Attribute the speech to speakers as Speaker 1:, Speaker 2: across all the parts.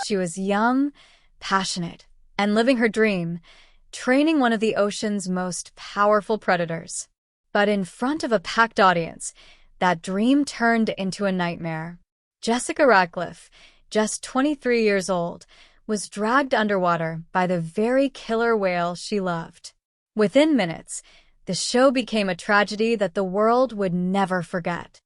Speaker 1: She was young, passionate, and living her dream, training one of the ocean's most powerful predators. But in front of a packed audience, that dream turned into a nightmare. Jessica Radcliffe, just 23 years old, was dragged underwater by the very killer whale she loved. Within minutes, the show became a tragedy that the world would never forget.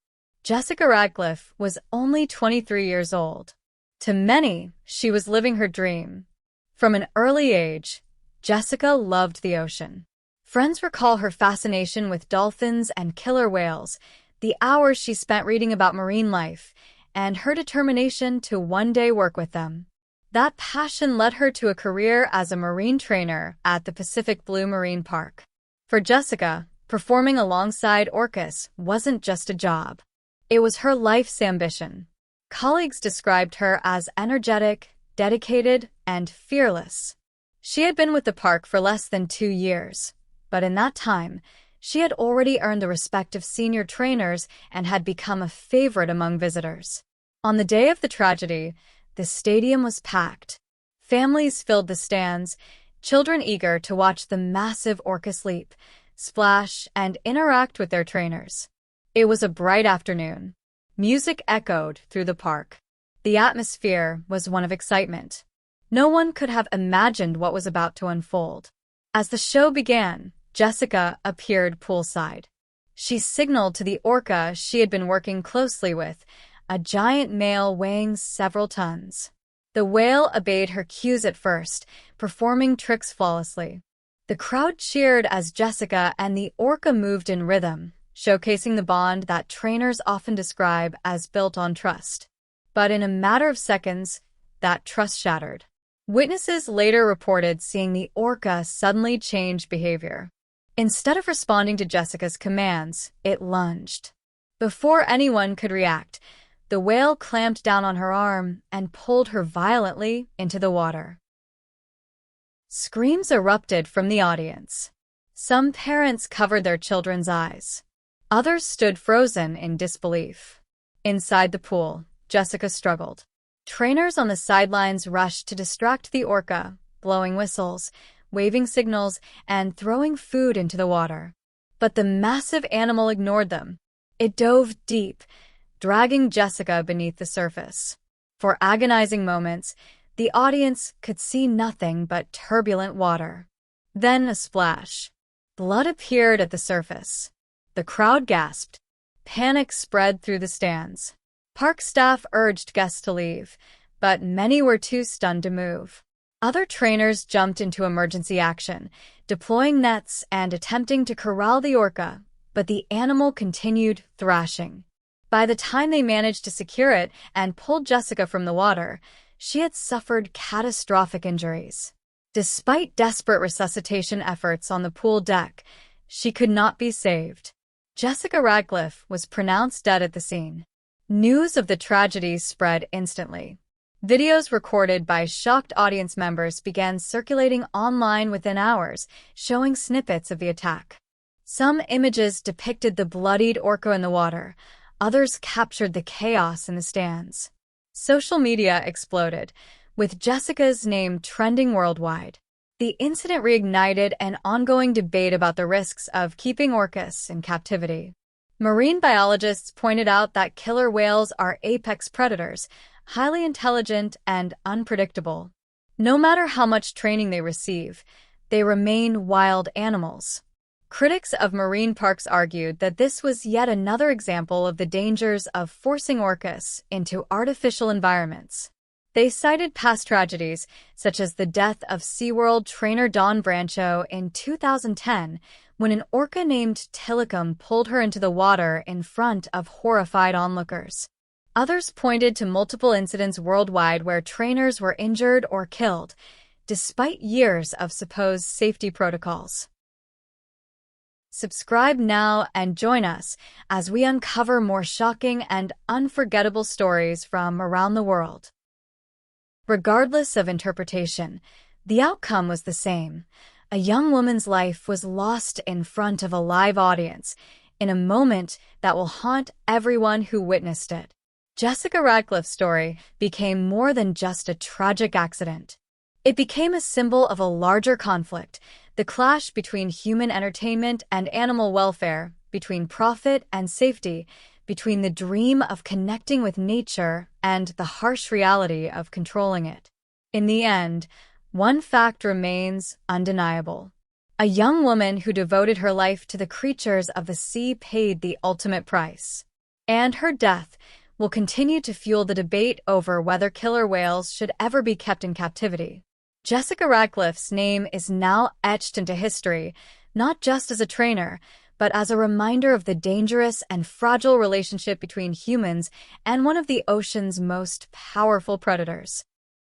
Speaker 1: Jessica Radcliffe was only 23 years old. To many, she was living her dream. From an early age, Jessica loved the ocean. Friends recall her fascination with dolphins and killer whales, the hours she spent reading about marine life, and her determination to one day work with them. That passion led her to a career as a marine trainer at the Pacific Blue Marine Park. For Jessica, performing alongside orcas wasn't just a job. It was her life's ambition. Colleagues described her as energetic, dedicated, and fearless. She had been with the park for less than 2 years, but in that time, she had already earned the respect of senior trainers and had become a favorite among visitors. On the day of the tragedy, the stadium was packed. Families filled the stands, children eager to watch the massive orca sleep, splash, and interact with their trainers. It was a bright afternoon. Music echoed through the park. The atmosphere was one of excitement. No one could have imagined what was about to unfold. As the show began, Jessica appeared poolside. She signaled to the orca she had been working closely with, a giant male weighing several tons. The whale obeyed her cues at first, performing tricks flawlessly. The crowd cheered as Jessica and the orca moved in rhythm, showcasing the bond that trainers often describe as built on trust. But in a matter of seconds, that trust shattered. Witnesses later reported seeing the orca suddenly change behavior. Instead of responding to Jessica's commands, it lunged. Before anyone could react, the whale clamped down on her arm and pulled her violently into the water. Screams erupted from the audience. Some parents covered their children's eyes. Others stood frozen in disbelief. Inside the pool, Jessica struggled. Trainers on the sidelines rushed to distract the orca, blowing whistles, waving signals, and throwing food into the water. But the massive animal ignored them. It dove deep, dragging Jessica beneath the surface. For agonizing moments, the audience could see nothing but turbulent water. Then a splash. Blood appeared at the surface. The crowd gasped. Panic spread through the stands. Park staff urged guests to leave, but many were too stunned to move. Other trainers jumped into emergency action, deploying nets and attempting to corral the orca, but the animal continued thrashing. By the time they managed to secure it and pulled Jessica from the water, she had suffered catastrophic injuries. Despite desperate resuscitation efforts on the pool deck, she could not be saved. Jessica Radcliffe was pronounced dead at the scene. News of the tragedy spread instantly. Videos recorded by shocked audience members began circulating online within hours, showing snippets of the attack. Some images depicted the bloodied orca in the water. Others captured the chaos in the stands. Social media exploded, with Jessica's name trending worldwide. The incident reignited an ongoing debate about the risks of keeping orcas in captivity. Marine biologists pointed out that killer whales are apex predators, highly intelligent and unpredictable. No matter how much training they receive, they remain wild animals. Critics of marine parks argued that this was yet another example of the dangers of forcing orcas into artificial environments. They cited past tragedies, such as the death of SeaWorld trainer Dawn Brancho in 2010, when an orca named Tilikum pulled her into the water in front of horrified onlookers. Others pointed to multiple incidents worldwide where trainers were injured or killed, despite years of supposed safety protocols. Subscribe now and join us as we uncover more shocking and unforgettable stories from around the world. Regardless of interpretation, the outcome was the same: A young woman's life was lost in front of a live audience, in a moment that will haunt everyone who witnessed it. Jessica Radcliffe's story became more than just a tragic accident. It became a symbol of a larger conflict, the clash between human entertainment and animal welfare, between profit and safety, between the dream of connecting with nature and the harsh reality of controlling it. In the end, one fact remains undeniable. A young woman who devoted her life to the creatures of the sea paid the ultimate price. And her death will continue to fuel the debate over whether killer whales should ever be kept in captivity. Jessica Radcliffe's name is now etched into history, not just as a trainer, but as a reminder of the dangerous and fragile relationship between humans and one of the ocean's most powerful predators.